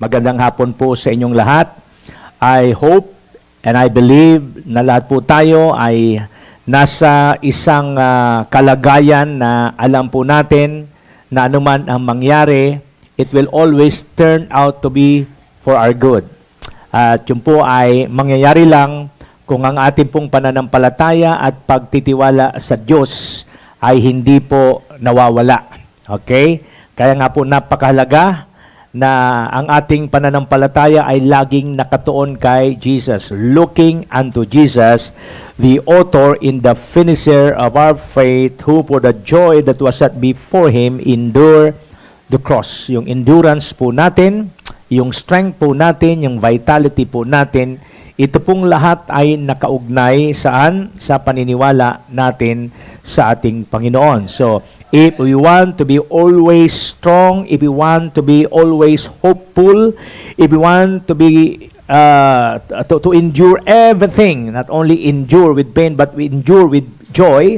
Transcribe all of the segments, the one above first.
Magandang hapon po sa inyong lahat. I hope and I believe na lahat po tayo ay nasa isang kalagayan na alam po natin na anuman ang mangyari, it will always turn out to be for our good. At yun po ay mangyayari lang kung ang ating pong pananampalataya at pagtitiwala sa Diyos ay hindi po nawawala. Okay? Kaya nga po napakahalaga na ang ating pananampalataya ay laging nakatuon kay Jesus, looking unto Jesus, the author and the finisher of our faith, who for the joy that was set before Him endured the cross. Yung endurance po natin, yung strength po natin, yung vitality po natin, ito pong lahat ay nakaugnay saan? Sa paniniwala natin sa ating Panginoon. So, if we want to be always strong, if we want to be always hopeful, if we want to be to endure everything, not only endure with pain but we endure with joy,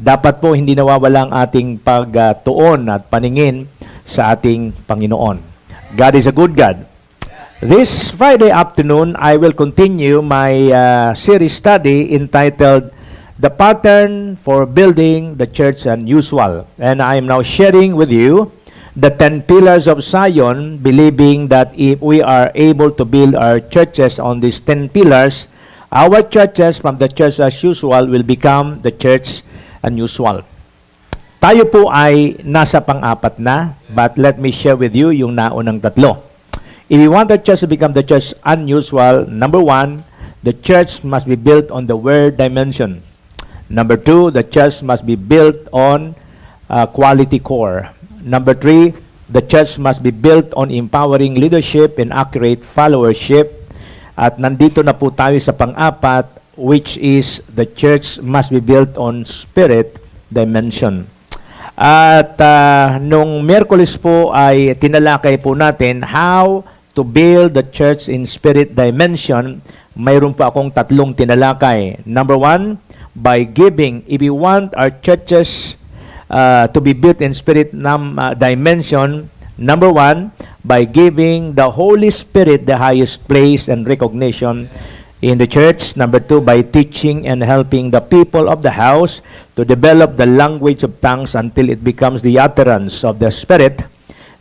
dapat po hindi nawawala ang ating pagtuon at paningin sa ating Panginoon. God is a good God. This Friday afternoon, I will continue my series study entitled The Pattern for Building the Church Unusual. And I am now sharing with you the 10 pillars of Zion, believing that if we are able to build our churches on these 10 pillars, our churches from the church as usual will become the church unusual. Tayo po ay nasa pang-apat na, but let me share with you yung naunang tatlo. If we want the church to become the church unusual, number 1, the church must be built on the word dimension. Number 2, the church must be built on quality core. Number 3, the church must be built on empowering leadership and accurate followership. At nandito na po tayo sa pang-apat, which is the church must be built on spirit dimension. At nung Miyerkules po ay tinalakay po natin how to build the church in spirit dimension. Mayroon po akong tatlong tinalakay. Number 1, by giving. If we want our churches to be built in spirit dimension, number 1, by giving the Holy Spirit the highest place and recognition in the church. Number 2, by teaching and helping the people of the house to develop the language of tongues until it becomes the utterance of the Spirit.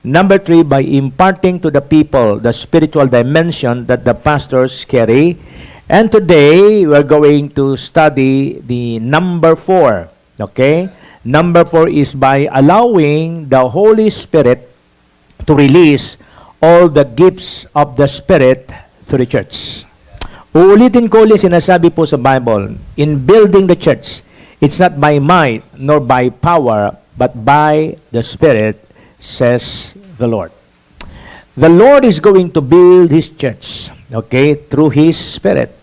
Number 3, by imparting to the people the spiritual dimension that the pastors carry. And today, we're going to study the number 4. Okay? Number 4 is by allowing the Holy Spirit to release all the gifts of the Spirit to the church. Uulitin ko ulit sinasabi po sa Bible, in building the church, it's not by might nor by power, but by the Spirit, says the Lord. The Lord is going to build His church, okay, through His Spirit.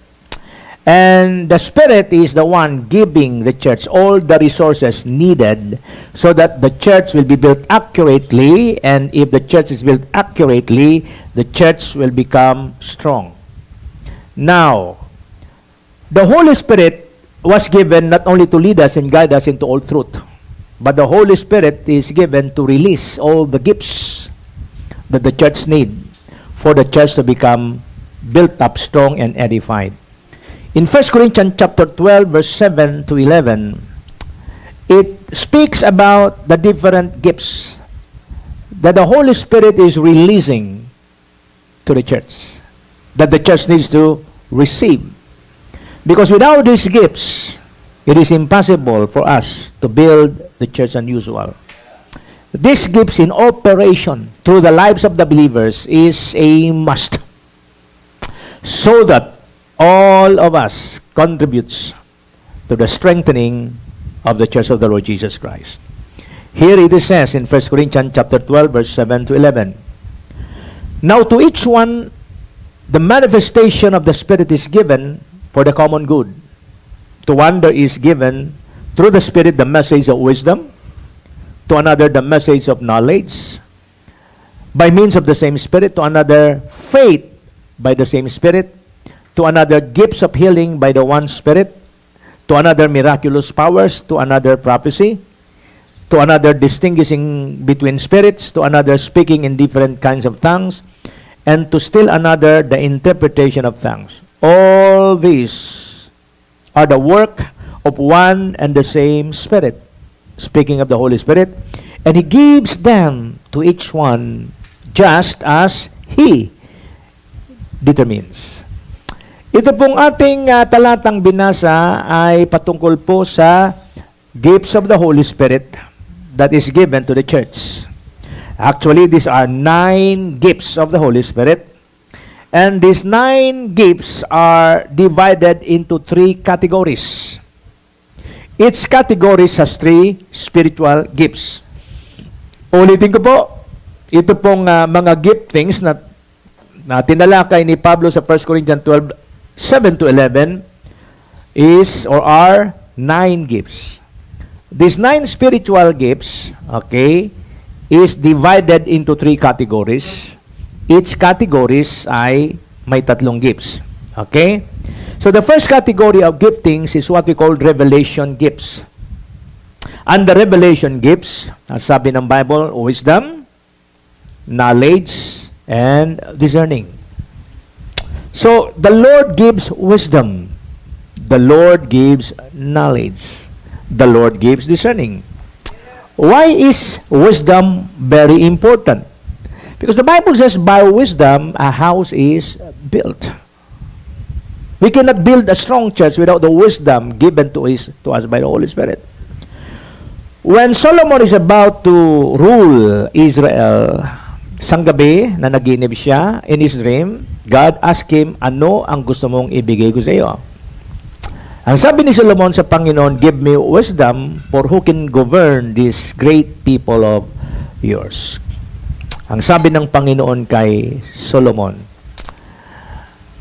And the Spirit is the one giving the church all the resources needed so that the church will be built accurately. And if the church is built accurately, the church will become strong. Now, the Holy Spirit was given not only to lead us and guide us into all truth, but the Holy Spirit is given to release all the gifts that the church need for the church to become built up strong and edified. In 1 Corinthians chapter 12, verse 7 to 11, it speaks about the different gifts that the Holy Spirit is releasing to the church, that the church needs to receive. Because without these gifts, it is impossible for us to build the church unusual. These gifts in operation through the lives of the believers is a must, so that all of us contributes to the strengthening of the church of the Lord Jesus Christ. Here it says in 1 Corinthians chapter 12, verse 7 to 11. Now to each one, the manifestation of the Spirit is given for the common good. To one there is given through the Spirit the message of wisdom, to another the message of knowledge, by means of the same Spirit, to another faith by the same Spirit, to another gifts of healing by the one Spirit, to another miraculous powers, to another prophecy, to another distinguishing between spirits, to another speaking in different kinds of tongues, and to still another the interpretation of tongues. All these are the work of one and the same Spirit. Speaking of the Holy Spirit, and He gives them to each one just as He determines. Ito pong ating talatang binasa ay patungkol po sa gifts of the Holy Spirit that is given to the church. Actually, these are 9 gifts of the Holy Spirit. And these 9 gifts are divided into 3 categories. Each category has 3 spiritual gifts. Ulitin ko po, ito pong mga giftings na tinalakay ni Pablo sa 1 Corinthians 12, 7 to 11 are 9 gifts. These 9 spiritual gifts, okay, is divided into 3 categories. Each categories ay may 3 gifts. Okay? So the first category of giftings is what we call revelation gifts. And the revelation gifts, sabi ng Bible, wisdom, knowledge, and discerning. So the Lord gives wisdom. The Lord gives knowledge. The Lord gives discerning. Why is wisdom very important? Because the Bible says by wisdom a house is built. We cannot build a strong church without the wisdom given to us by the Holy Spirit. When Solomon is about to rule Israel, isang gabi na naginip siya, in his dream, God asked him, ano ang gusto mong ibigay ko sa iyo? Ang sabi ni Solomon sa Panginoon, give me wisdom for who can govern this great people of yours. Ang sabi ng Panginoon kay Solomon,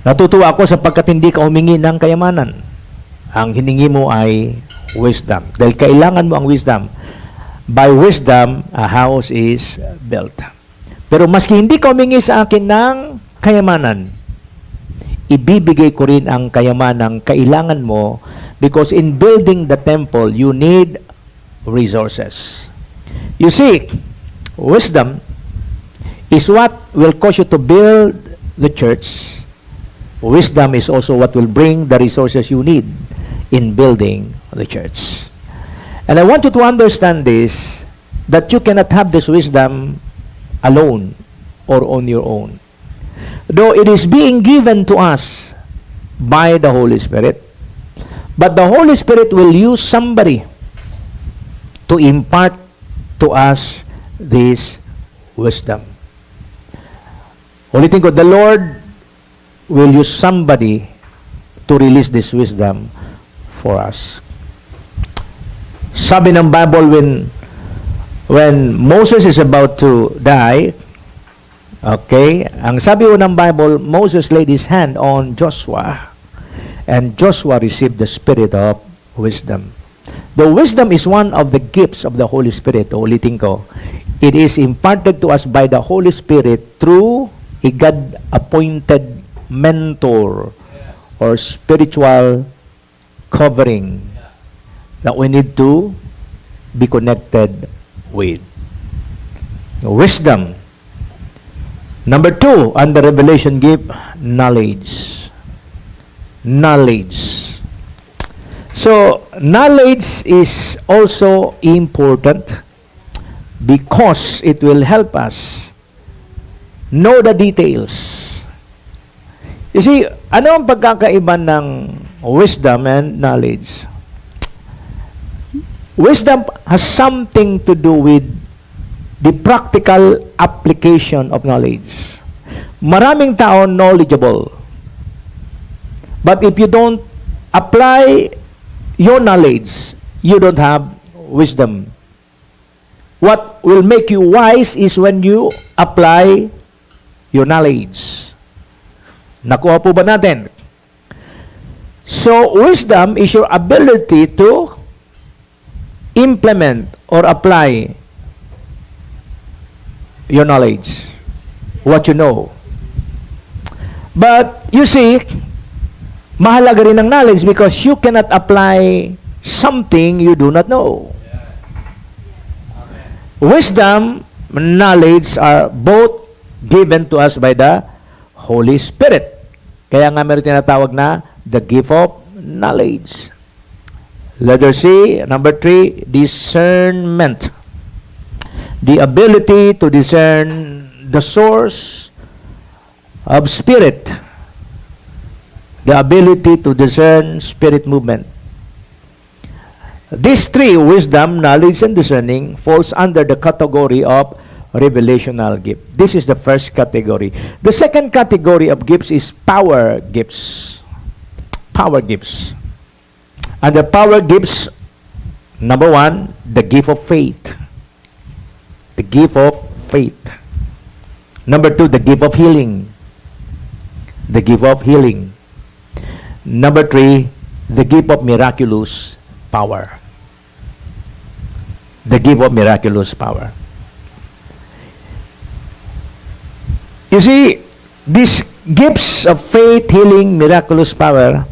natutuwa ako sapagkat hindi ka humingi ng kayamanan. Ang hiningi mo ay wisdom. Dahil kailangan mo ang wisdom. By wisdom, a house is built. Pero maski hindi ka humingi sa akin ng kayamanan, ibibigay ko rin ang kayamanang kailangan mo because in building the temple, you need resources. You see, wisdom is what will cause you to build the church. Wisdom is also what will bring the resources you need in building the church. And I want you to understand this, that you cannot have this wisdom alone or on your own. Though it is being given to us by the Holy Spirit, but the Holy Spirit will use somebody to impart to us this wisdom. Ulitin ko, the Lord will use somebody to release this wisdom for us. Sabi ng Bible, when Moses is about to die, okay, ang sabi ng Bible, Moses laid his hand on Joshua, and Joshua received the spirit of wisdom. The wisdom is one of the gifts of the Holy Spirit. Ulitin ko, it is imparted to us by the Holy Spirit through a God-appointed mentor or spiritual covering that we need to be connected with. Wisdom. Number 2, under revelation gift, knowledge. Knowledge. So, knowledge is also important because it will help us know the details. You see, ano ang pagkakaiba ng wisdom and knowledge? Wisdom has something to do with the practical application of knowledge. Maraming tao knowledgeable. But if you don't apply your knowledge, you don't have wisdom. What will make you wise is when you apply your knowledge. Nakuha po ba natin? So, wisdom is your ability to implement or apply your knowledge, what you know. But, you see, mahalaga rin ang knowledge because you cannot apply something you do not know. Wisdom, knowledge are both given to us by the Holy Spirit. Kaya nga meron tinatawag na the gift of knowledge. Letter C, number 3, discernment. The ability to discern the source of spirit. The ability to discern spirit movement. These 3, wisdom, knowledge, and discerning, falls under the category of revelational gift. This is the first category. The second category of gifts is power gifts. Power gifts. And the power gifts, number 1, the gift of faith. The gift of faith. Number 2, the gift of healing. The gift of healing. Number 3, the gift of miraculous power. The gift of miraculous power. You see, these gifts of faith, healing, miraculous power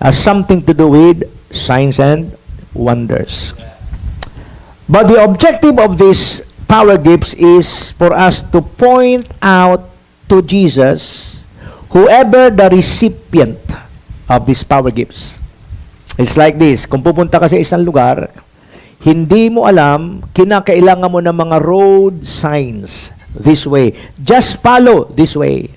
has something to do with signs and wonders. But the objective of these power gifts is for us to point out to Jesus, whoever the recipient of these power gifts. It's like this, kung pupunta ka sa isang lugar, hindi mo alam, kinakailangan mo ng mga road signs this way. Just follow this way.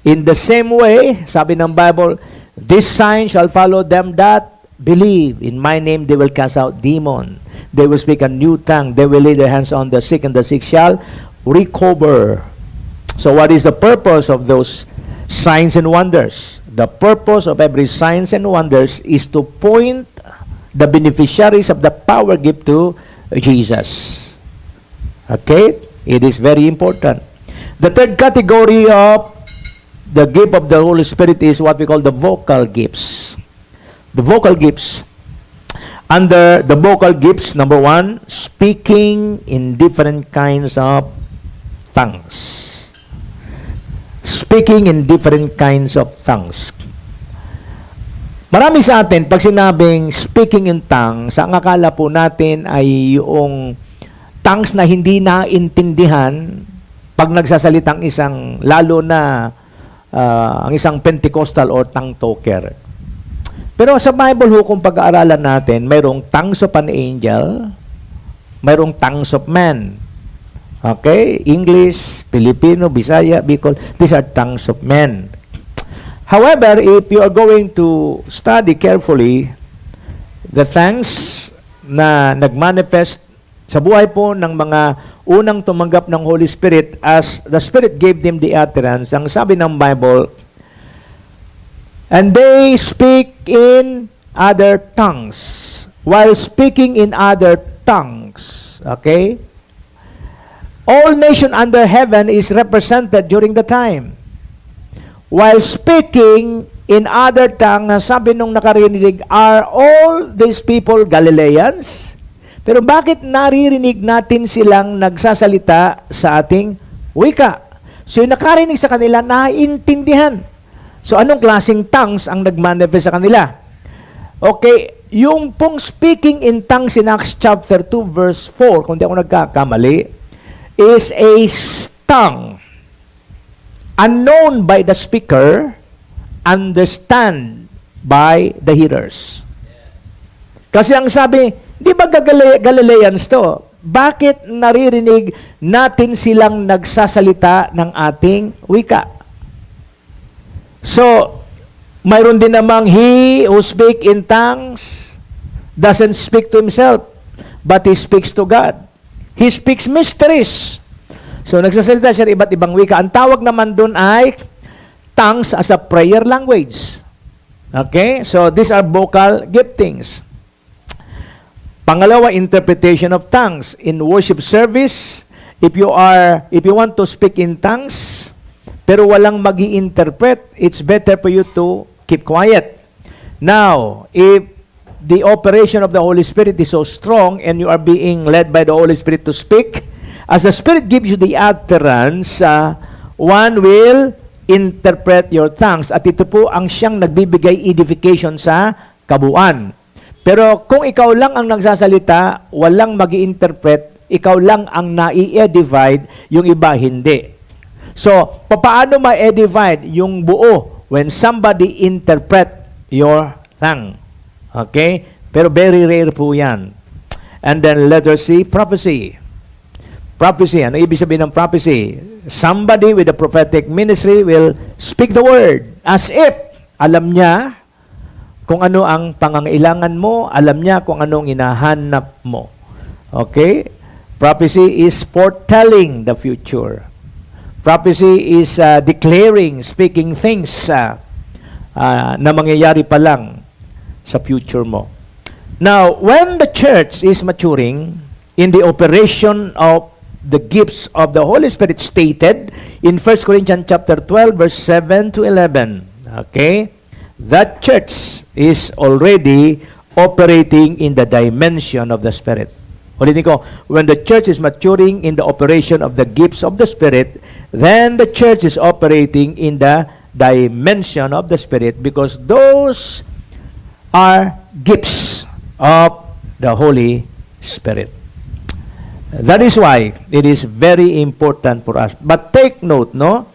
In the same way, sabi ng Bible, this sign shall follow them that believe. In my name they will cast out demon. They will speak a new tongue. They will lay their hands on the sick, and the sick shall recover. So what is the purpose of those signs and wonders? The purpose of every signs and wonders is to point the beneficiaries of the power gift to Jesus. Okay? It is very important. The third category of the gift of the Holy Spirit is what we call the vocal gifts. The vocal gifts. Under the vocal gifts, number 1, speaking in different kinds of tongues. Speaking in different kinds of tongues. Marami sa atin, pag sinabing speaking in tongues, ang akala po natin ay yung tongues na hindi naintindihan pag nagsasalitang isang, lalo na ang isang Pentecostal or tongue talker. Pero sa Bible ho, kung pag-aaralan natin, mayroong tongues of an angel, mayroong tongues of man. Okay? English, Filipino, Bisaya, Bicol, these are tongues of men. However, if you are going to study carefully the tongues na nagmanifest sa buhay po ng mga unang tumanggap ng Holy Spirit as the Spirit gave them the utterance, ang sabi ng Bible, and they speak in other tongues. While speaking in other tongues, okay? All nation under heaven is represented during the time. While speaking in other tongues, sabi nung nakarinig, are all these people Galileans? Pero bakit naririnig natin silang nagsasalita sa ating wika? So yung nakarinig sa kanila, naiintindihan. So anong klaseng tongues ang nagmanifest sa kanila? Okay, yung pong speaking in tongues in Acts chapter 2 verse 4, kung di ako nagkakamali, is a tongue unknown by the speaker, understand by the hearers. Kasi ang sabi, di ba Galileans to? Bakit naririnig natin silang nagsasalita ng ating wika? So, mayroon din namang he who speak in tongues doesn't speak to himself, but he speaks to God. He speaks mysteries. So, nagsasalita siya ng iba't ibang wika. Ang tawag naman dun ay tongues as a prayer language. Okay? So, these are vocal giftings. Pangalawa, interpretation of tongues. In worship service, if you want to speak in tongues, pero walang magi-interpret, it's better for you to keep quiet. Now, if the operation of the Holy Spirit is so strong and you are being led by the Holy Spirit to speak, as the Spirit gives you the utterance, one will interpret your tongues. At ito po ang siyang nagbibigay edification sa kabuuan. Pero kung ikaw lang ang nagsasalita, walang magi-interpret, ikaw lang ang nai-edify, yung iba hindi. So, paano ma-divide yung buo when somebody interpret your tongue? Okay? Pero very rare po yan. And then letter C, prophecy. Prophecy. Ano ibig sabihin ng prophecy? Somebody with a prophetic ministry will speak the word as if alam niya kung ano ang pangangailangan mo, alam niya kung anong hinahanap mo. Okay? Prophecy is foretelling the future. Prophecy is declaring, speaking things na mangyayari pa lang sa future mo. Now, when the church is maturing in the operation of the gifts of the Holy Spirit stated in 1 Corinthians chapter 12, verse 7 to 11, okay, that church is already operating in the dimension of the Spirit. Ulitin ko, when the church is maturing in the operation of the gifts of the Spirit, then the church is operating in the dimension of the Spirit because those are gifts of the Holy Spirit. That is why it is very important for us. But take note, no?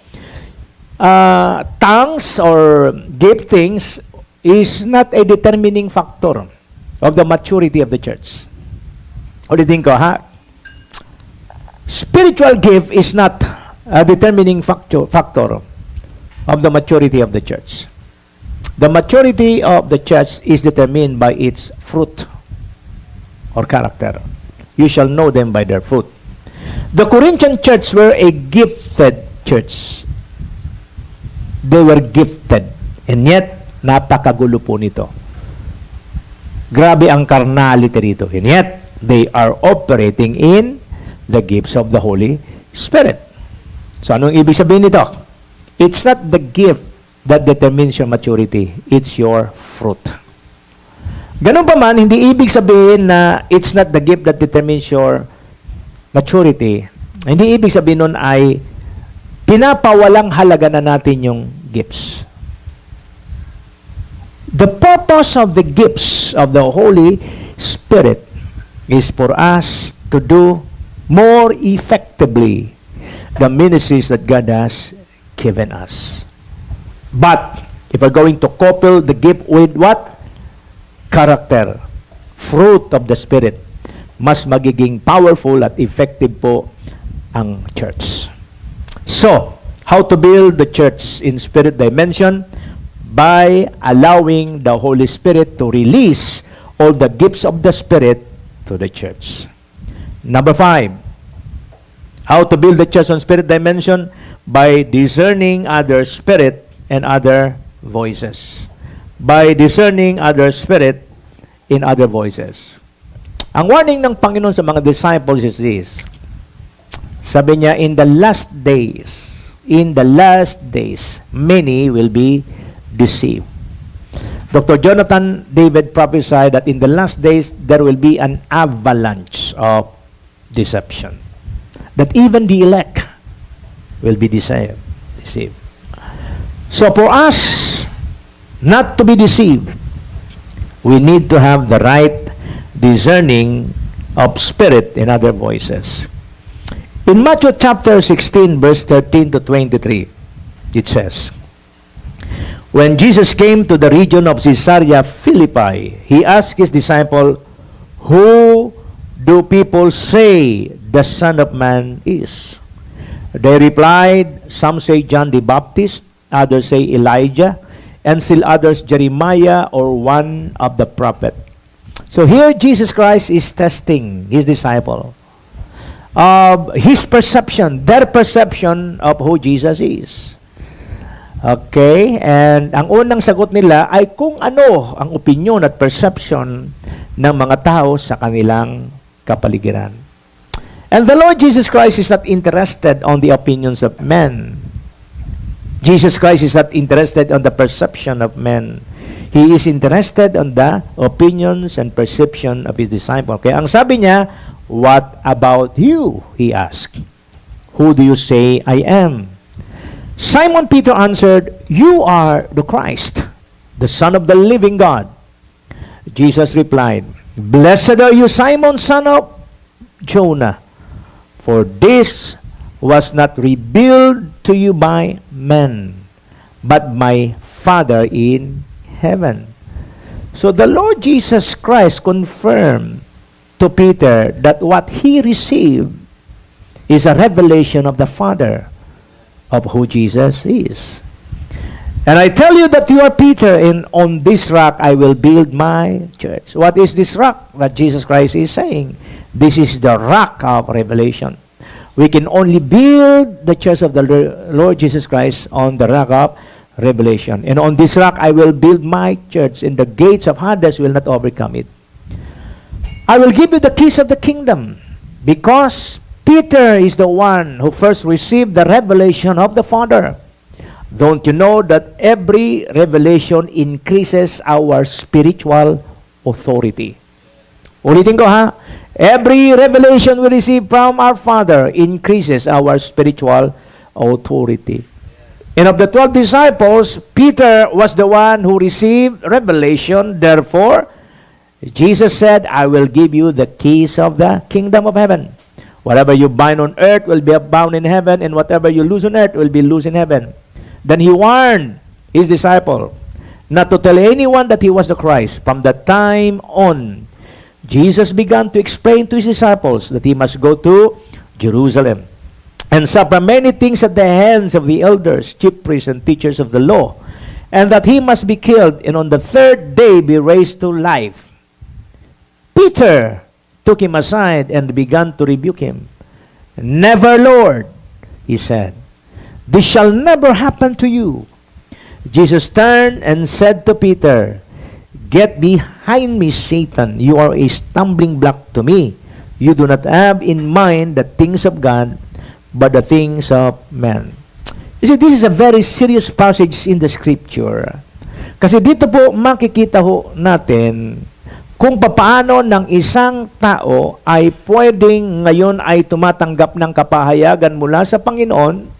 Tongues or giftings is not a determining factor of the maturity of the church. Ulitin ko, ha? Spiritual gift is not a determining factor of the maturity of the church. The maturity of the church is determined by its fruit or character. You shall know them by their fruit. The Corinthian church were a gifted church. They were gifted. And yet, napakagulo po nito. Grabe ang carnality rito. And yet, they are operating in the gifts of the Holy Spirit. So, anong ibig sabihin nito? It's not the gift that determines your maturity. It's your fruit. Ganun pa man, hindi ibig sabihin na it's not the gift that determines your maturity. Hindi ibig sabihin nun ay pinapawalang halaga na natin yung gifts. The purpose of the gifts of the Holy Spirit is for us to do more effectively the ministries that God has given us. But, if we're going to couple the gift with what? Character, fruit of the Spirit, mas magiging powerful at effective po ang church. So, how to build the church in spirit dimension? By allowing the Holy Spirit to release all the gifts of the Spirit to the church. Number 5, how to build the church on spirit dimension? By discerning other spirit and other voices. By discerning other spirit in other voices. Ang warning ng Panginoon sa mga disciples is this. Sabi niya, in the last days, many will be deceived. Dr. Jonathan David prophesied that in the last days, there will be an avalanche of deception. That even the elect will be deceived. So for us not to be deceived, we need to have the right discerning of spirit and other voices. In Matthew chapter 16, verse 13 to 23, it says, when Jesus came to the region of Caesarea Philippi, he asked his disciple, who do people say the Son of Man is? They replied, some say John the Baptist, others say Elijah, and still others Jeremiah or one of the prophet. So here Jesus Christ is testing his disciple of his perception, their perception of who Jesus is. Okay, and ang unang sagot nila ay kung ano ang opinion at perception ng mga tao sa kanilang kapaligiran. And the Lord Jesus Christ is not interested on the opinions of men. Jesus Christ is not interested on the perception of men. He is interested on the opinions and perception of his disciple. Okay, ang sabi niya, what about you? He asked. Who do you say I am? Simon Peter answered, you are the Christ, the Son of the living God. Jesus replied, blessed are you, Simon, son of Jonah, for this was not revealed to you by men, but my Father in heaven. So the Lord Jesus Christ confirmed to Peter that what he received is a revelation of the Father of who Jesus is. And I tell you that you are Peter, and on this rock I will build my church. What is this rock that Jesus Christ is saying? This is the rock of revelation. We can only build the church of the Lord Jesus Christ on the rock of revelation. And on this rock I will build my church, and the gates of Hades will not overcome it. I will give you the keys of the kingdom, because Peter is the one who first received the revelation of the Father. Don't you know that every revelation increases our spiritual authority? Ulitin ko ha. Every revelation we receive from our Father increases our spiritual authority. And of the 12 disciples, Peter was the one who received revelation. Therefore, Jesus said, I will give you the keys of the kingdom of heaven. Whatever you bind on earth will be bound in heaven, and whatever you loose on earth will be loose in heaven. Then he warned his disciple not to tell anyone that he was the Christ. From that time on, Jesus began to explain to his disciples that he must go to Jerusalem and suffer many things at the hands of the elders, chief priests, and teachers of the law, and that he must be killed and on the third day be raised to life. Peter took him aside and began to rebuke him. Never, Lord, he said. This shall never happen to you. Jesus turned and said to Peter, Get behind me, Satan. You are a stumbling block to me. You do not have in mind the things of God, but the things of man. You see, this is a very serious passage in the scripture. Kasi dito po makikita ho natin kung papaano ng isang tao ay pwedeng ngayon ay tumatanggap ng kapahayagan mula sa Panginoon.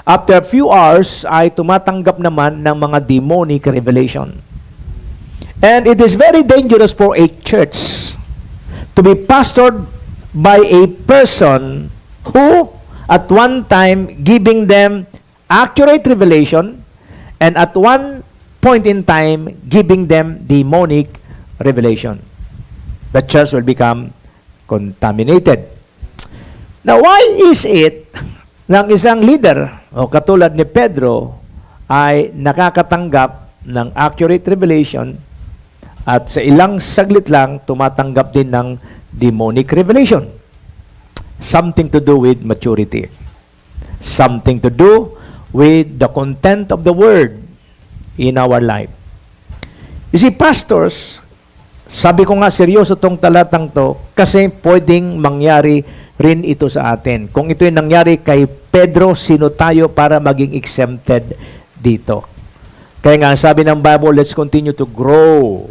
After a few hours, ay tumatanggap naman ng mga demonic revelation. And it is very dangerous for a church to be pastored by a person who, at one time, giving them accurate revelation, and at one point in time, giving them demonic revelation. The church will become contaminated. Now, why is it ng isang leader o katulad ni Pedro ay nakakatanggap ng accurate revelation at sa ilang saglit lang tumatanggap din ng demonic revelation? Something to do with maturity. Something to do with the content of the word in our life. You see, pastors, sabi ko nga seryoso tong talatang to kasi pwedeng mangyari rin ito sa atin. Kung ito yung nangyari kay Pedro, sino tayo para maging exempted dito? Kaya nga, sabi ng Bible, let's continue to grow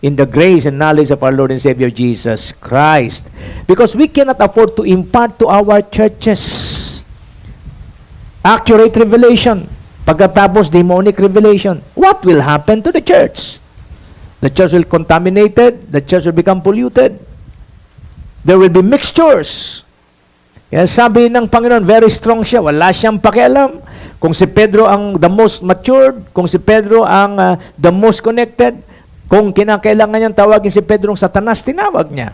in the grace and knowledge of our Lord and Savior Jesus Christ. Because we cannot afford to impart to our churches accurate revelation. Pagkatapos demonic revelation, what will happen to the church? The church will be contaminated, the church will become polluted. There will be mixtures. Kaya sabi ng Panginoon, very strong siya. Wala siyang pakialam kung si Pedro ang the most matured, kung si Pedro ang the most connected, kung kinakailangan niyang tawagin si Pedro ng Satanas, tinawag niya.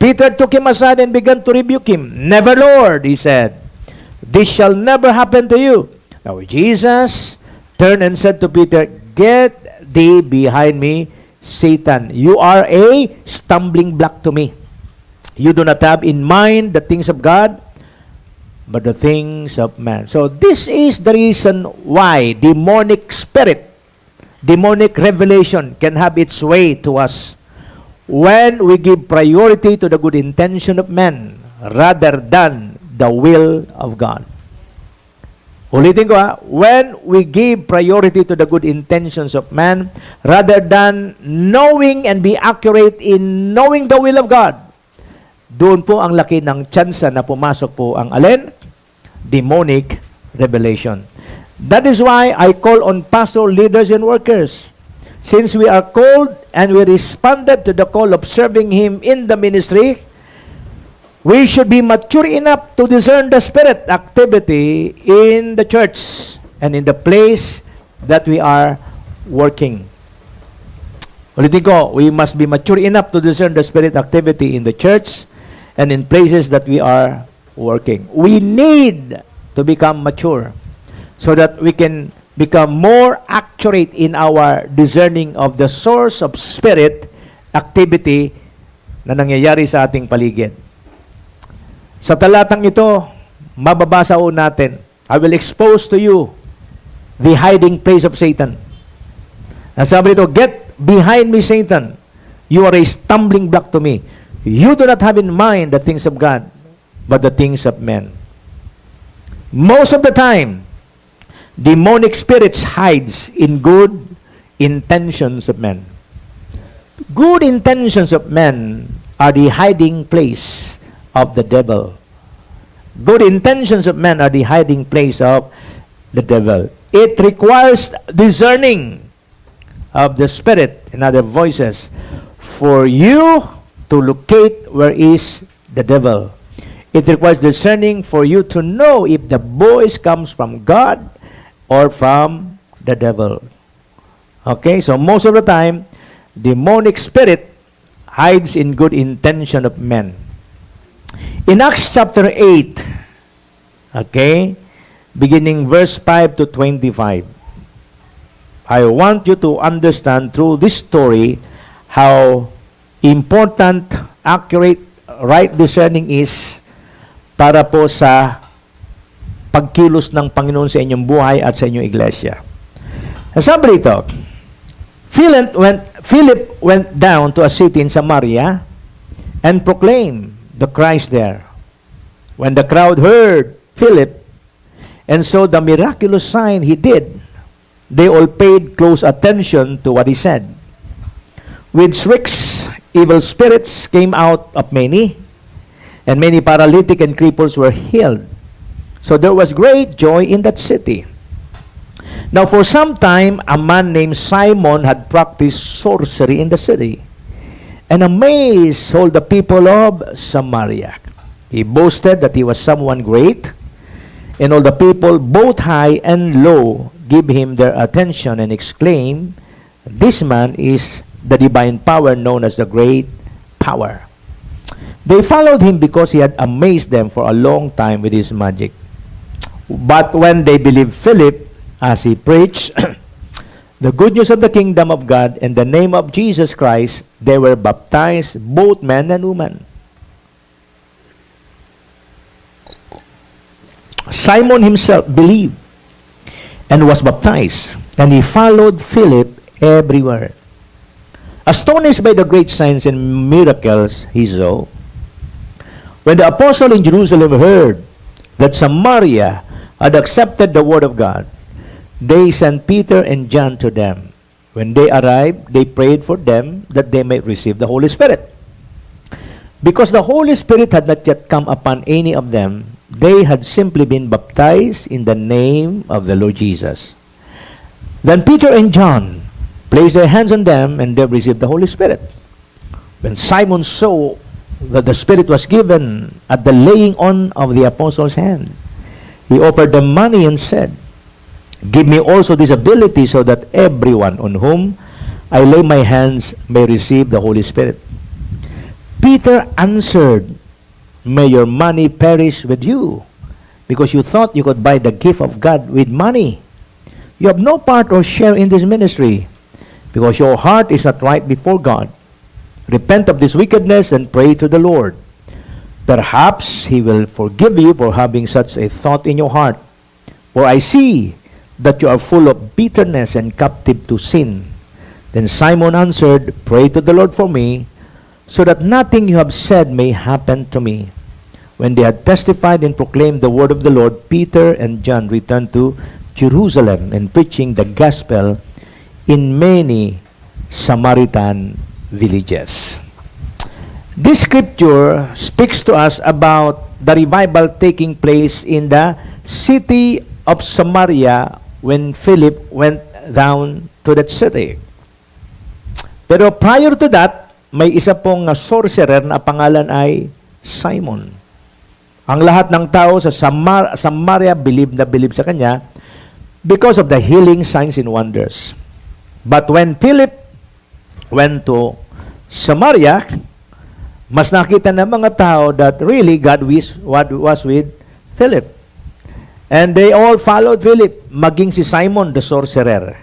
Peter took him aside and began to rebuke him. Never, Lord, he said. This shall never happen to you. Now Jesus turned and said to Peter, Get thee behind me, Satan. You are a stumbling block to me. You do not have in mind the things of God, but the things of man. So this is the reason why demonic spirit, demonic revelation can have its way to us when we give priority to the good intention of men rather than the will of God. Ulitin ko when we give priority to the good intentions of man rather than knowing and be accurate in knowing the will of God, doon po ang laki ng tsansa na pumasok po ang alin? Demonic revelation. That is why I call on pastor, leaders, and workers. Since we are called and we responded to the call of serving Him in the ministry, We should be mature enough to discern the spirit activity in the church and in the place that we are working. Ulitin ko, we must be mature enough to discern the spirit activity in the church and in places that we are working. We need to become mature so that we can become more accurate in our discerning of the source of spirit activity na nangyayari sa ating paligid. Sa talatang ito, mababasa po natin, I will expose to you the hiding place of Satan. Nasabi nito, get behind me, Satan. You are a stumbling block to me. You do not have in mind the things of God, but the things of men. Most of the time, demonic spirits hides in good intentions of men. Good intentions of men are the hiding place of the devil. Good intentions of men are the hiding place of the devil. It requires discerning of the spirit and other voices for you to locate where is the devil. It requires discerning for you to know if the voice comes from God or from the devil. Okay, so most of the time, demonic spirit hides in good intention of men. In Acts chapter 8, okay, beginning verse 5 to 25, I want you to understand through this story how important, accurate, right discerning is para po sa pagkilos ng Panginoon sa inyong buhay at sa inyong iglesia. Sabi rito, Philip went down to a city in Samaria and proclaimed the Christ there. When the crowd heard Philip and saw the miraculous sign he did, they all paid close attention to what he said. With shrieks, evil spirits came out of many, and many paralytic and cripples were healed. So there was great joy in that city. Now for some time, a man named Simon had practiced sorcery in the city, and amazed all the people of Samaria. He boasted that he was someone great, and all the people, both high and low, give him their attention and exclaim, "This man is the divine power known as the great power." They followed him because he had amazed them for a long time with his magic. But when they believed Philip as he preached the good news of the kingdom of God in the name of Jesus Christ, they were baptized, both men and women. Simon himself believed and was baptized, and he followed Philip everywhere. Astonished by the great signs and miracles he saw, when the apostle in Jerusalem heard that Samaria had accepted the word of God, they sent Peter and John to them. When they arrived, they prayed for them that they might receive the Holy Spirit. Because the Holy Spirit had not yet come upon any of them, they had simply been baptized in the name of the Lord Jesus. Then Peter and John placed their hands on them, and they received the Holy Spirit. When Simon saw that the Spirit was given at the laying on of the apostles' hand, he offered them money and said, "Give me also this ability so that everyone on whom I lay my hands may receive the Holy Spirit." Peter answered, "May your money perish with you, because you thought you could buy the gift of God with money. You have no part or share in this ministry, because your heart is not right before God. Repent of this wickedness and pray to the Lord. Perhaps He will forgive you for having such a thought in your heart. For I see that you are full of bitterness and captive to sin." Then Simon answered, "Pray to the Lord for me, so that nothing you have said may happen to me." When they had testified and proclaimed the word of the Lord, Peter and John returned to Jerusalem and preaching the gospel in many Samaritan villages. This scripture speaks to us about the revival taking place in the city of Samaria when Philip went down to that city. Pero prior to that, may isa pong sorcerer na pangalan ay Simon. Ang lahat ng tao sa Samaria believe na believe sa kanya because of the healing signs and wonders. But when Philip went to Samaria, mas nakita ng mga tao that really God was with Philip. And they all followed Philip, maging si Simon the sorcerer.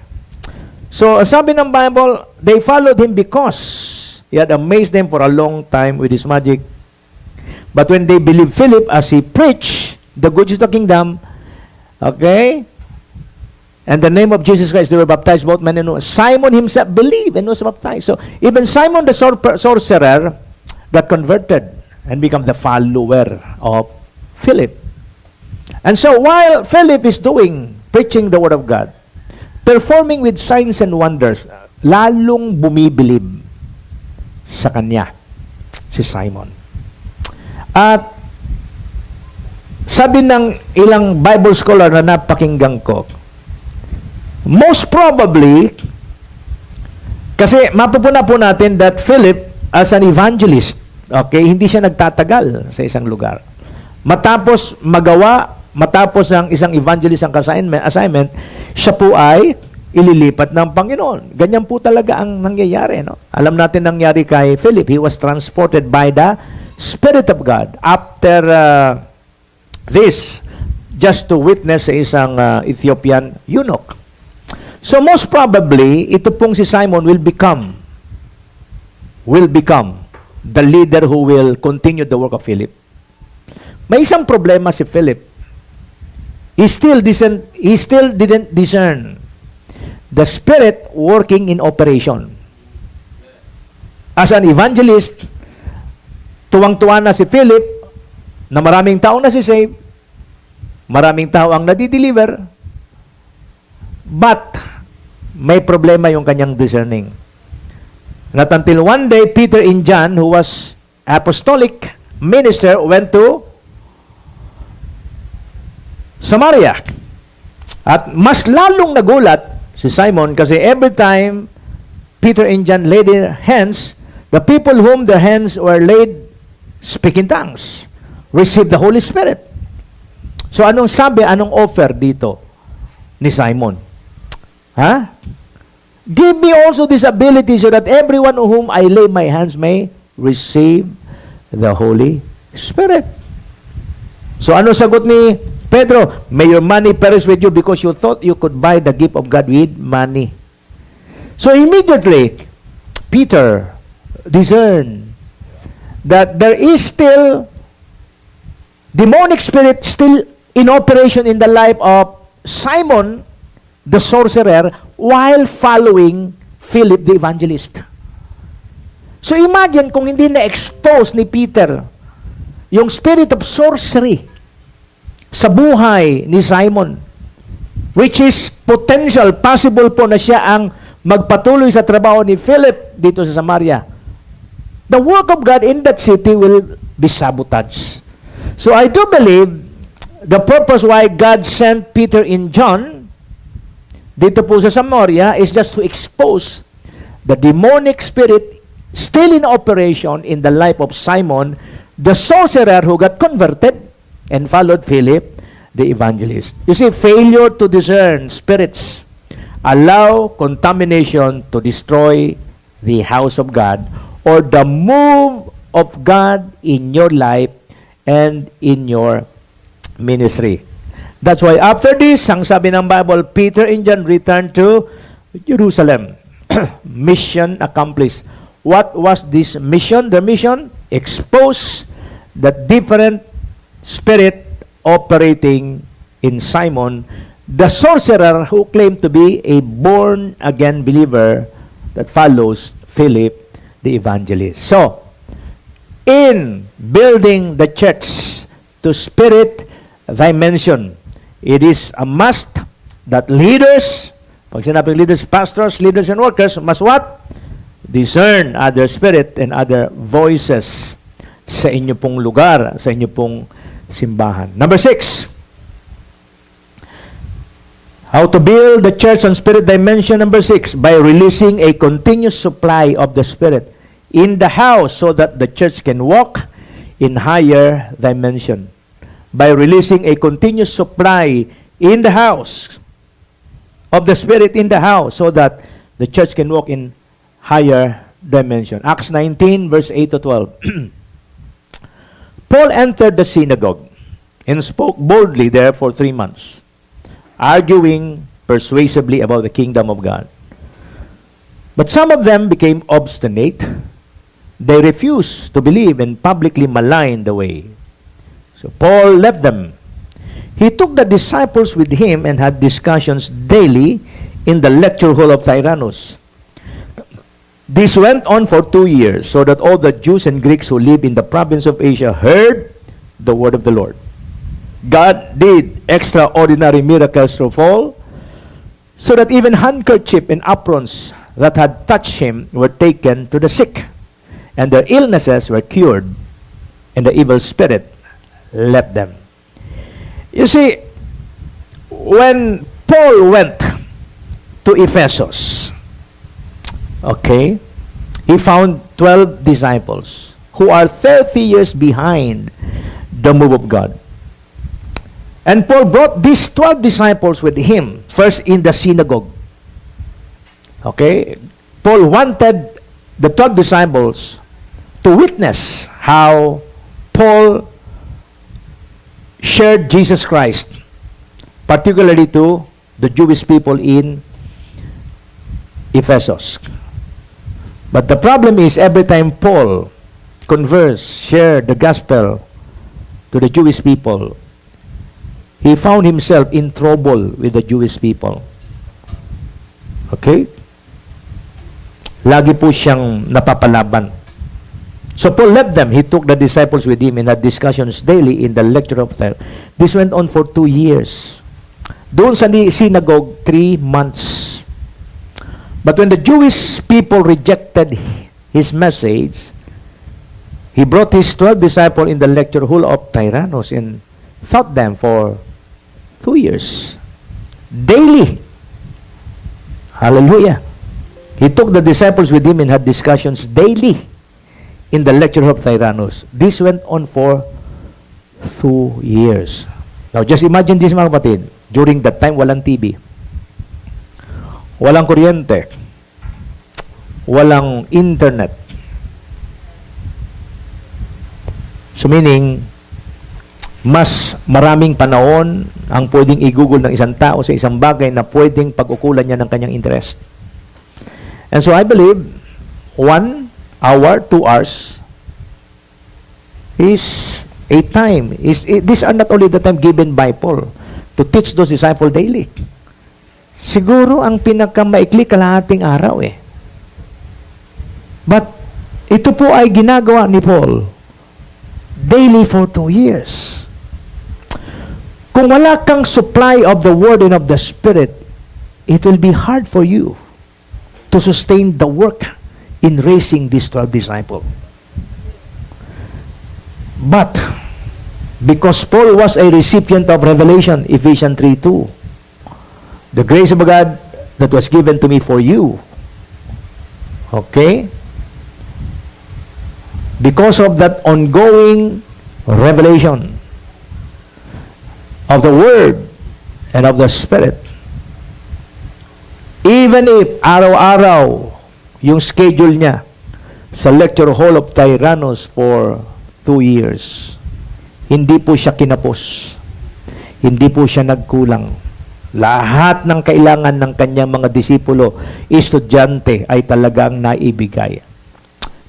So, sabi ng Bible, they followed him because he had amazed them for a long time with his magic. But when they believed Philip as he preached the good news of the kingdom, okay, and the name of Jesus Christ, they were baptized, both men and women. Simon himself believed and was baptized. So, even Simon the sorcerer got converted and become the follower of Philip. And so, while Philip is preaching the word of God, performing with signs and wonders, lalong bumibilib sa kanya si Simon. At sabi ng ilang Bible scholar na napakinggan ko, most probably, kasi mapupuna po natin that Philip as an evangelist, okay, hindi siya nagtatagal sa isang lugar. Matapos ang isang evangelist ang assignment, siya po ay ililipat ng Panginoon. Ganyan po talaga ang nangyayari. No? Alam natin nangyari kay Philip. He was transported by the Spirit of God after this, just to witness sa isang Ethiopian eunuch. So most probably, ito pong si Simon will become the leader who will continue the work of Philip. May isang problema si Philip. He still didn't discern the Spirit working in operation. As an evangelist, tuwang-tuwa na si Philip na maraming tao na si-save, maraming tao ang nadi-deliver, but may problema yung kanyang discerning. Not until one day, Peter and John, who was apostolic minister, went to Samaria. At mas lalong nagulat si Simon kasi every time Peter and John laid their hands, the people whom their hands were laid speak in tongues, receive the Holy Spirit. So anong offer dito ni Simon? Give me also this ability so that everyone on whom I lay my hands may receive the Holy Spirit. So ano sagot ni Pedro? May your money perish with you because you thought you could buy the gift of God with money. So immediately, Peter discerned that there is still demonic spirit still in operation in the life of Simon the sorcerer while following Philip the evangelist. So imagine kung hindi na-expose ni Peter yung spirit of sorcery sa buhay ni Simon, which is potential, possible po na siya ang magpatuloy sa trabaho ni Philip dito sa Samaria. The work of God in that city will be sabotaged. So I do believe the purpose why God sent Peter and John dito po sa Samaria is just to expose the demonic spirit still in operation in the life of Simon, the sorcerer who got converted and followed Philip, the evangelist. You see, failure to discern spirits allow contamination to destroy the house of God or the move of God in your life and in your ministry. That's why after this, ang sabi ng Bible, Peter and John returned to Jerusalem. Mission accomplished. What was this mission? The mission, expose the different spirit operating in Simon, the sorcerer who claimed to be a born-again believer that follows Philip the evangelist. So, in building the church to spirit dimension, it is a must that leaders, pag sinabing leaders, pastors, leaders, and workers, must what? Discern other spirit and other voices sa inyo pong lugar, sa inyo pong simbahan. Number 6, how to build the church on spirit dimension. Number 6, by releasing a continuous supply of the Spirit in the house so that the church can walk in higher dimension. by releasing a continuous supply in the house of the Spirit in the house so that the church can walk in higher dimension. Acts 19 verse 8 to 12. Paul entered the synagogue and spoke boldly there for 3 months, arguing persuasively about the kingdom of God. But some of them became obstinate. They refused to believe and publicly maligned the way. So Paul left them. He took the disciples with him and had discussions daily in the lecture hall of Tyrannus. This went on for 2 years, so that all the Jews and Greeks who live in the province of Asia heard the word of the Lord. God did extraordinary miracles through Paul, so that even handkerchief and aprons that had touched him were taken to the sick, and their illnesses were cured, and the evil spirit left them. You see, when Paul went to Ephesus, okay, he found 12 disciples who are 30 years behind the move of God. And Paul brought these 12 disciples with him, first in the synagogue. Okay? Paul wanted the 12 disciples to witness how Paul shared Jesus Christ, particularly to the Jewish people in Ephesus. But the problem is, every time Paul shared the gospel to the Jewish people, he found himself in trouble with the Jewish people. Okay? Lagi po siyang napapalaban. So Paul left them. He took the disciples with him and had discussions daily in the lecture of Tyrannus. This went on for 2 years. Doon sa synagogue, 3 months. But when the Jewish people rejected his message, he brought his 12 disciples in the lecture hall of Tyrannus and taught them for 2 years. Daily. Hallelujah. He took the disciples with him and had discussions daily in the lecture of Tyrannus. This went on for 2 years. Now, just imagine this, mga kapatid. During that time, walang TV. Walang kuryente. Walang internet. So meaning, mas maraming panahon ang pwedeng i-google ng isang tao sa isang bagay na pwedeng pag-ukulan niya ng kanyang interest. And so I believe 1 hour, 2 hours is a time. These are not only the time given by Paul to teach those disciples daily. Siguro ang pinakamaikli kalahating araw eh. But ito po ay ginagawa ni Paul daily for 2 years. Kung wala kang supply of the Word and of the Spirit, it will be hard for you to sustain the work in raising these 12 disciples. But because Paul was a recipient of revelation, Ephesians 3:2, the grace of God that was given to me for you. Okay? Because of that ongoing revelation of the Word and of the Spirit, even if araw-araw yung schedule niya sa lecture hall of Tyrannus for 2 years, hindi po siya kinapos. Hindi po siya nagkulang. Lahat ng kailangan ng kanyang mga disipulo, estudyante, ay talagang naibigay.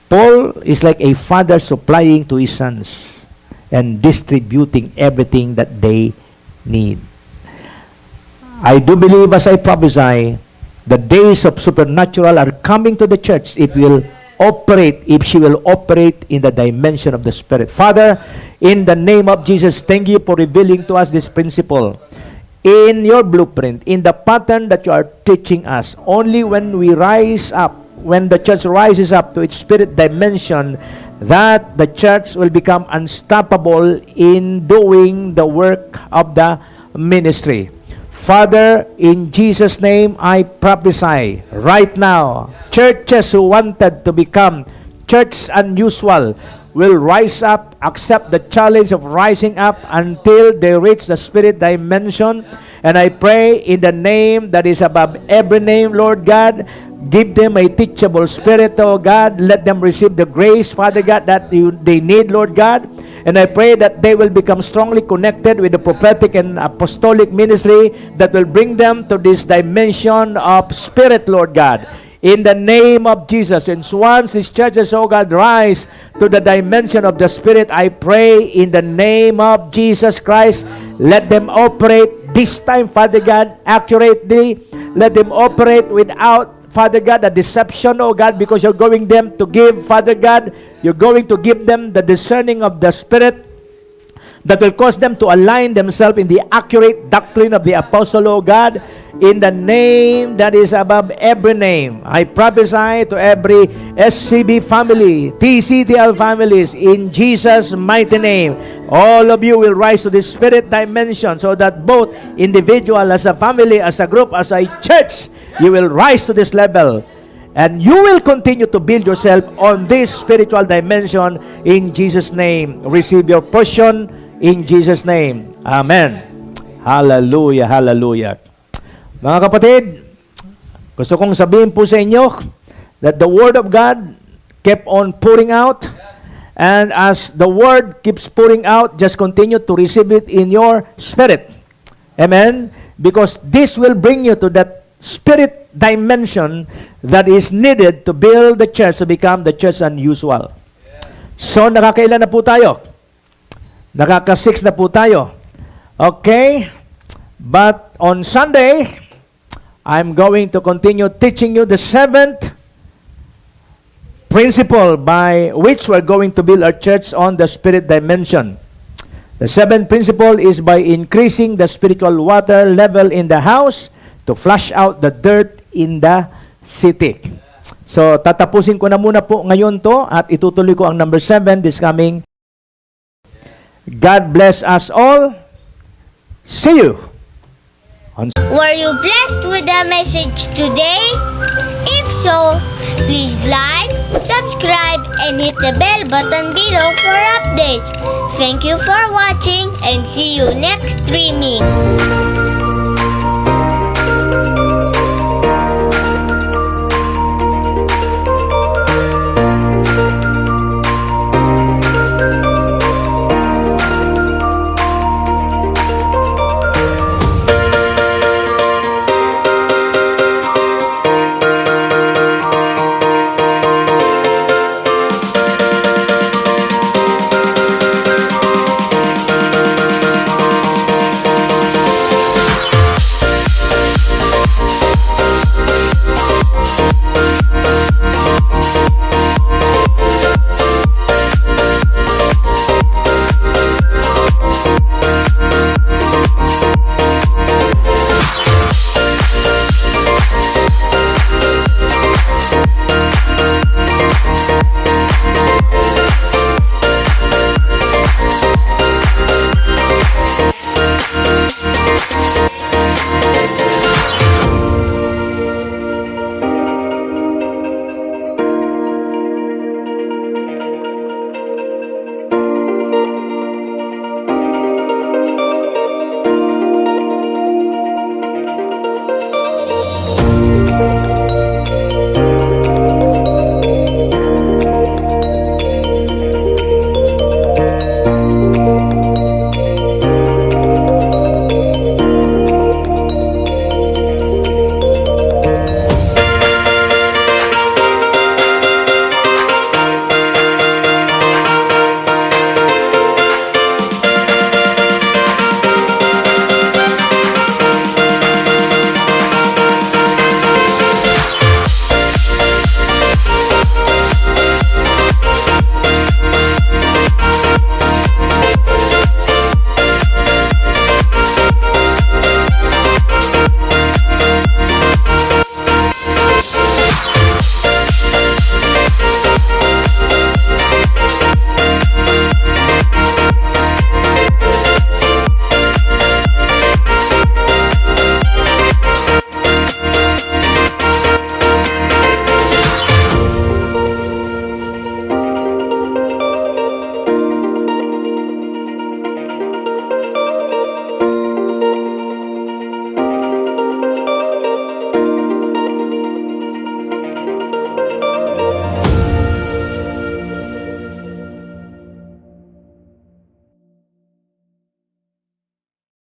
Paul is like a father supplying to his sons and distributing everything that they need. I do believe, as I prophesy, the days of supernatural are coming to the church if she will operate in the dimension of the Spirit. Father, in the name of Jesus, thank you for revealing to us this principle. In your blueprint, in the pattern that you are teaching us, only when we rise up, when the church rises up to its spirit dimension, that the church will become unstoppable in doing the work of the ministry. Father, in Jesus' name, I prophesy right now, churches who wanted to become church unusual will rise up, accept the challenge of rising up until they reach the spirit dimension. And I pray in the name that is above every name, Lord God, give them a teachable spirit, oh God. Let them receive the grace, Father God, that they need, Lord God. And I pray that they will become strongly connected with the prophetic and apostolic ministry that will bring them to this dimension of spirit, Lord God. In the name of Jesus. And once these churches, oh God, rise to the dimension of the Spirit, I pray in the name of Jesus Christ, let them operate this time, Father God, accurately. Let them operate without, Father God, the deception, oh God, because you're going them to give, Father God, you're going to give them the discerning of the Spirit that will cause them to align themselves in the accurate doctrine of the apostle, oh God, in the name that is above every name. I prophesy to every SCB family, TCTL families, in Jesus' mighty name. All of you will rise to the spirit dimension so that both individual, as a family, as a group, as a church, you will rise to this level. And you will continue to build yourself on this spiritual dimension in Jesus' name. Receive your portion in Jesus' name. Amen. Hallelujah, hallelujah. Mga kapatid, gusto kong sabihin po sa inyo that the Word of God kept on pouring out. And as the Word keeps pouring out, just continue to receive it in your spirit. Amen? Because this will bring you to that spirit dimension that is needed to build the church to become the church unusual. So, nakakailan na po tayo? Nakaka-6 na po tayo. Okay? But on Sunday, I'm going to continue teaching you the 7th principle by which we're going to build our church on the spirit dimension. The 7th principle is by increasing the spiritual water level in the house to flush out the dirt in the city. So, tatapusin ko na muna po ngayon to at itutuloy ko ang number 7 this coming. God bless us all. See you. Were you blessed with the message today? If so, please like, subscribe, and hit the bell button below for updates. Thank you for watching and see you next streaming.